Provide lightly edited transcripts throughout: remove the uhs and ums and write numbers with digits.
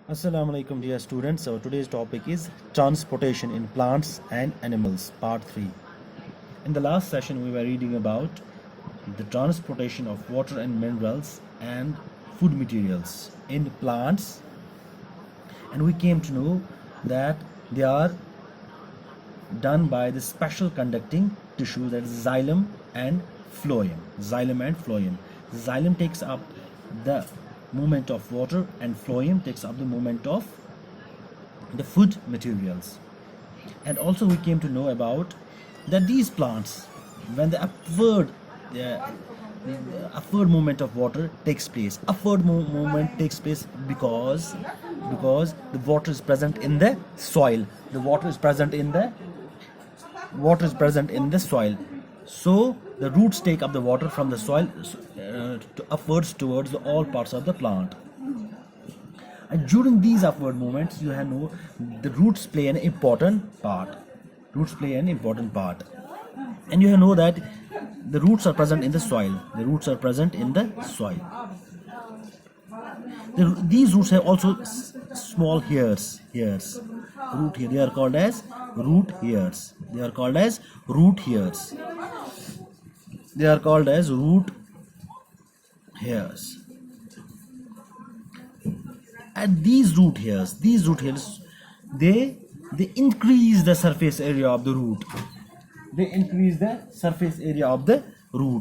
Assalamu alaikum dear students. So today's topic is transportation in plants and animals, part 3. In the last session we were reading about the transportation of water and minerals and food materials in plants, and we came to know that they are done by the special conducting tissue, that is xylem and phloem. Xylem takes up the movement of water and phloem takes up the movement of the food materials. And also we came to know about that these plants, when the upward movement of water takes place, movement takes place because the water is present in the soil. The water is present in the soil. So the roots take up the water from the soil upwards towards all parts of the plant. And during these upward movements, you know the roots play an important part. And you know that the roots are present in the soil. These roots have also small hairs. Root hair. They are called as root hairs. And these root hairs, they increase the surface area of the root.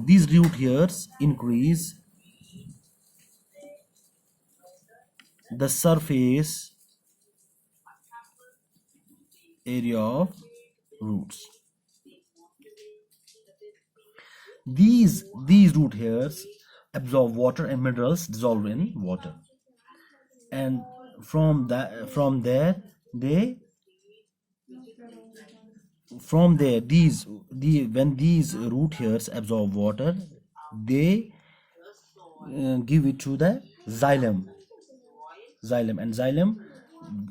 These root hairs increase the surface area of roots. These root hairs absorb water and minerals dissolved in water, and from there when these root hairs absorb water, they give it to the xylem. And xylem,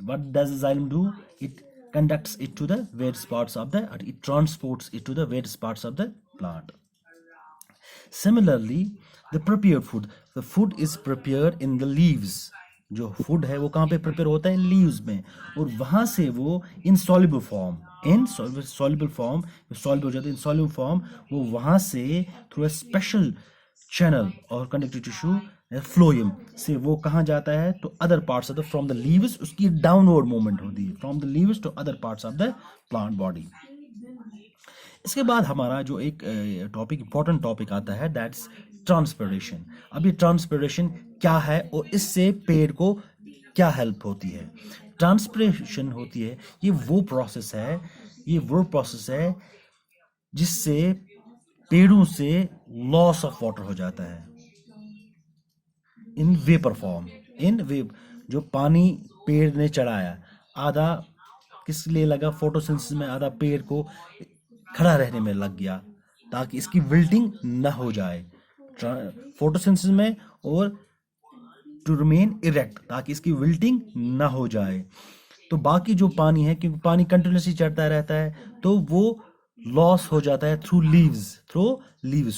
what does the xylem do? It conducts it to the various parts of it transports it to the various parts of the plant. Similarly, the prepared food, the food is prepared in the leaves. जो food है वो कहाँ पे prepare होता है? Leaves में, और वहां से वो इनसॉल्युबल फॉर्म वो वहां से थ्रू अ स्पेशल चैनल और कंडक्टिव टिश्यू फ्लोएम से वो कहाँ जाता है? तो other parts of the from the leaves, उसकी डाउनवर्ड मूवमेंट होती है from the leaves to other parts of the plant body. इसके बाद हमारा जो एक इंपॉर्टेंट टॉपिक आता है, दैट्स ट्रांसपिरेशन. अब ये ट्रांसपिरेशन क्या है और इससे पेड़ को क्या हेल्प होती है? ट्रांसपिरेशन होती है, ये वो प्रोसेस है जिससे पेड़ों से लॉस ऑफ वाटर हो जाता है इन वेपर फॉर्म. जो पानी पेड़ ने चढ़ाया, आधा किस लिए लगा? फोटोसिंथेसिस में आधा पेड़ को खड़ा रहने में लग गया ताकि इसकी विल्टिंग न हो जाए फोटोसिंथेसिस में, और टू रिमेन इरेक्ट, ताकि इसकी विल्टिंग न हो जाए. तो बाकी जो पानी है, क्योंकि पानी कंटिन्यूसली चढ़ता रहता है, तो वो लॉस हो जाता है थ्रू लीव्स.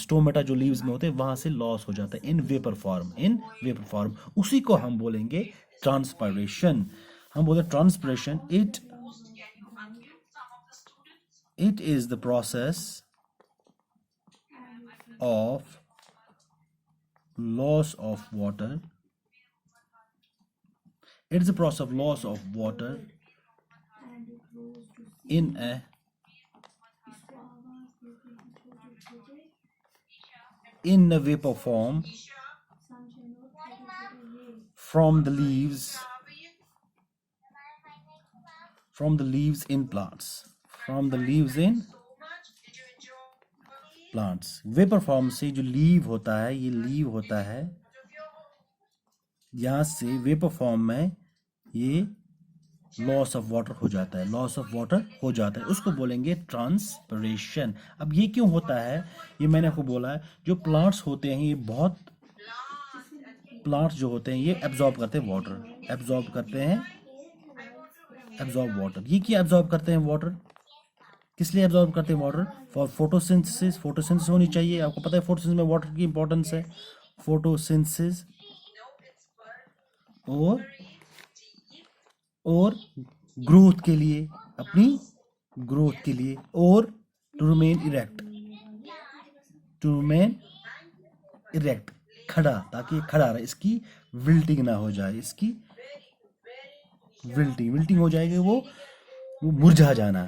स्टोमेटा जो लीव्स में होते हैं वहां से लॉस हो जाता है इन वेपर फॉर्म. उसी को हम बोलेंगे transpiration. Transpiration, it is the process of loss of water. It is the process of loss of water in a vapor form from the leaves in plants. Vapour form से जो leave होता है, यहाँ से वेपर फॉर्म में ये loss of water हो जाता है, उसको बोलेंगे ट्रांसपिरेशन. अब ये क्यों होता है? ये मैंने आपको बोला है, जो प्लांट्स होते हैं, ये एब्जॉर्ब करते हैं वाटर. ये क्या एब्जॉर्ब करते हैं वाटर? किस लिए एब्जॉर्ब करते हैं वाटर? फॉर फोटोसिंथेसिस होनी चाहिए. आपको पता है फोटोसिंथेसिस में वाटर की इंपॉर्टेंस है. फोटोसिंथेसिस और और ग्रोथ के लिए, अपनी ग्रोथ के लिए, और to remain erect, to remain erect, खड़ा, ताकि ये खड़ा रहे, इसकी विल्टिंग ना हो जाए, इसकी विल्टिंग हो जाएगी, वो मुरझा जाना,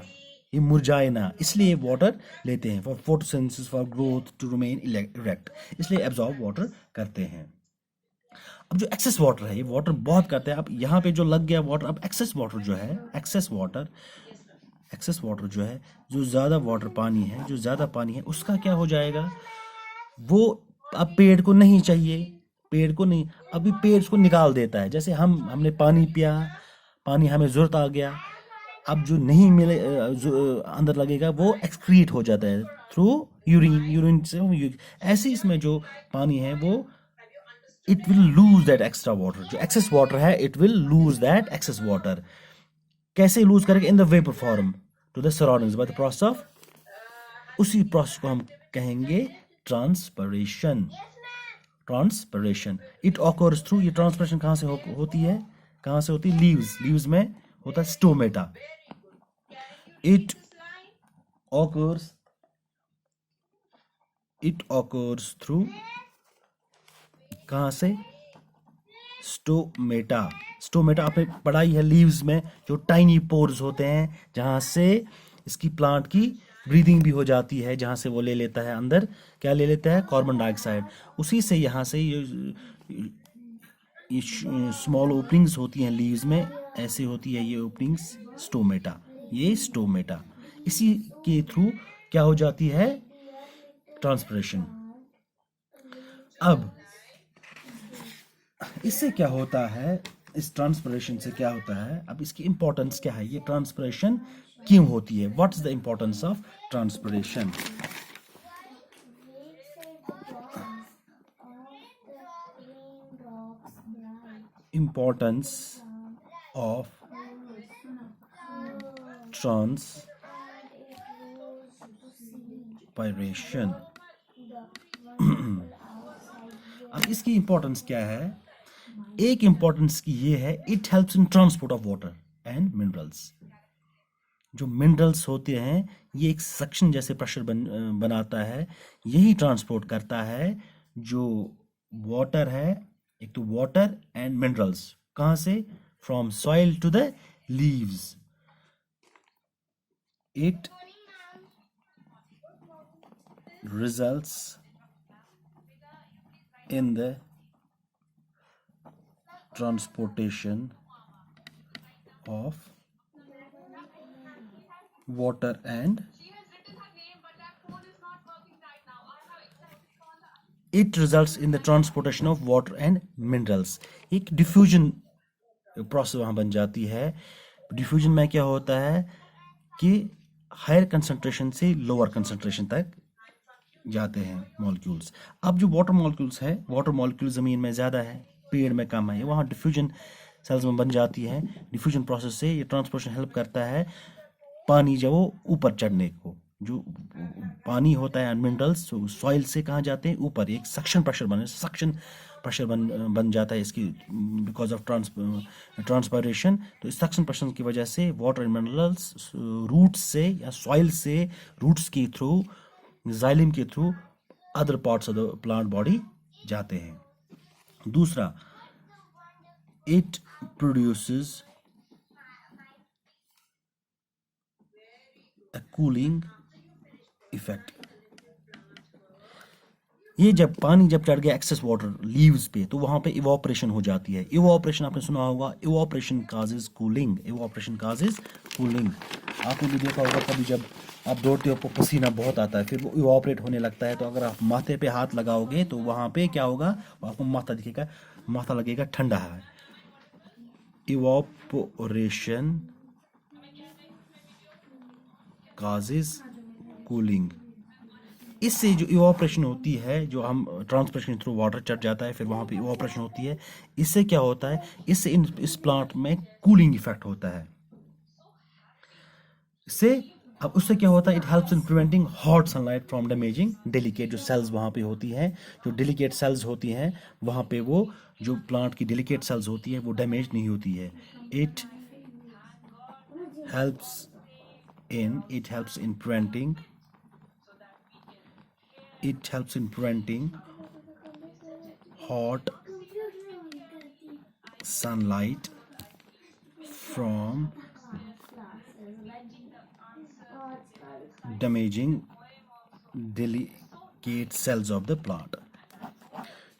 ये मुरझाए ना, इसलिए वाटर लेते हैं, for photosynthesis, for growth, to remain erect, इसलिए एब्जॉर्ब वाटर करते हैं। अब जो एक्सेस वाटर है, ये वाटर बहुत करते हैं। अब यहाँ पे जो लग गया वाटर, अब एक्सेस वाटर जो है, एक्सेस वाटर जो है, जो ज़्यादा वाटर पानी है, जो ज़्यादा पानी है, उसका क्या हो जाएगा, वो अब पेड़ को नहीं चाहिए, पेड़ को नहीं, अभी पेड़ उसको निकाल देता है। जैसे हमने पानी पिया, पानी हमें ज़रूरत आ गया, अब जो नहीं मिले, जो अंदर लगेगा, वो एक्सक्रीट हो जाता है थ्रू यूरिन से। ऐसे इसमें जो पानी है वो it will lose that extra water, जो excess water है, it will lose that excess water। कैसे lose करेगा, in the vapor form to the surroundings by the process of, उसी process को हम कहेंगे transpiration। it occurs through, ये transpiration कहाँ से होती है, कहाँ से होती है, leaves में होता है stomata। it occurs through, कहाँ से, स्टोमेटा आपने पढ़ाई है लीव्स में, जो टाइनी पोर्स होते हैं, जहाँ से इसकी प्लांट की ब्रीदिंग भी हो जाती है, जहाँ से वो ले लेता है अंदर, क्या ले लेता है, कार्बन डाइऑक्साइड। उसी से यहाँ से ये स्मॉल ओपनिंग्स होती हैं लीव्स में, ऐसे होती है ये ओपनिंग्स, स्टोमेटा, इसी के थ्रू क्या हो जाती है, ट्रांसपिरेशन। अब इससे क्या होता है, इस ट्रांसपिरेशन से क्या होता है, अब इसकी इंपॉर्टेंस क्या है, ये ट्रांसपिरेशन क्यों होती है, what is the importance of transpiration. Importance of transpiration. अब इसकी इंपॉर्टेंस क्या है, एक इंपॉर्टेंस की ये है, it helps in transport of water and minerals. जो मिनरल्स होते हैं, ये एक सक्शन जैसे प्रेशर बनाता है, यही ट्रांसपोर्ट करता है जो वाटर है, एक तो वाटर एंड मिनरल्स, कहाँ से, from soil to the leaves. It results in the transportation of water and minerals। एक डिफ्यूजन प्रोसेस वहां बन जाती है। डिफ्यूजन में क्या होता है कि हायर कंसंट्रेशन से लोअर कंसंट्रेशन तक जाते हैं मॉलिक्यूल्स। अब जो वाटर मॉलिक्यूल्स है, वाटर मॉलिक्यूल ज़मीन में ज़्यादा है, पेड़ में कम है, वहाँ डिफ्यूजन सेल्स में बन जाती है। डिफ्यूजन प्रोसेस से ये ट्रांसपोर्टेशन हेल्प करता है पानी जब वो ऊपर चढ़ने को। जो पानी होता है मिनरल्स सॉइल से कहाँ जाते हैं, ऊपर, एक सक्शन प्रेशर बन जाता है इसकी, बिकॉज ऑफ ट्रांसपायरेशन। तो इस सक्शन प्रेशर की वजह से वाटर मिनरल्स रूट्स से या सॉइल से, रूट्स के थ्रू, जाइलम के through other parts of the plant body जाते हैं। दूसरा, it produces a cooling effect. ये जब पानी चढ़ गया एक्सेस वाटर लीव्स पे, तो वहां पे इवोपरेशन हो जाती है। इवोपरेशन आपने सुना होगा, इवोपरेशन काजेस कूलिंग। आपने भी देखा होगा, कभी जब आप दौड़ते हो तो पसीना बहुत आता है, फिर वो इवोपरेट होने लगता है। तो अगर आप माथे पे हाथ लगाओगे तो वहां पे क्या होगा, आपको माथा लगेगा ठंडा है। Evaporation causes cooling. इससे जो इवोपरेशन होती है, जो हम ट्रांसपिरेशन थ्रू वाटर चढ़ जाता है, फिर वहाँ पे इवोपरेशन होती है। इससे क्या होता है, इससे इस प्लांट में कूलिंग इफेक्ट होता है। अब उससे क्या होता है, it helps in preventing hot sunlight from damaging delicate जो सेल्स वहाँ पे होती हैं, जो डेलिकेट सेल्स होती हैं वहाँ पे, वो जो प्लांट की डेलिकेट सेल्स होती है वो डैमेज नहीं होती है। It helps it helps in preventing hot sunlight from damaging delicate cells of the plant.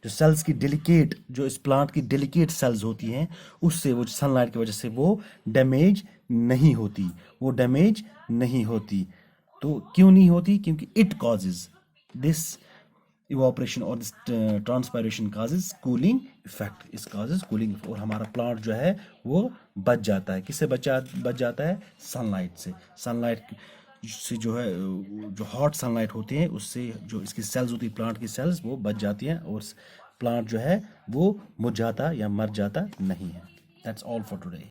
जो सेल्स की डेलिकेट, जो इस प्लांट की डेलिकेट सेल्स होती हैं, उससे वो सनलाइट की वजह से वो डैमेज नहीं होती. तो क्यों नहीं होती? क्योंकि इट कॉजेज दिस इवापोरेशन और this transpiration causes cooling effect. इस कॉजेज कूलिंग, और हमारा प्लांट जो है वो बच जाता है. किससे बच जाता है? सनलाइट से. सनलाइट से जो है, जो हॉट सनलाइट होती है, उससे जो इसकी सेल्स होती है, प्लांट की सेल्स, वो बच जाती हैं और प्लांट जो है वो मुरझाता या मर जाता नहीं है. That's all for today.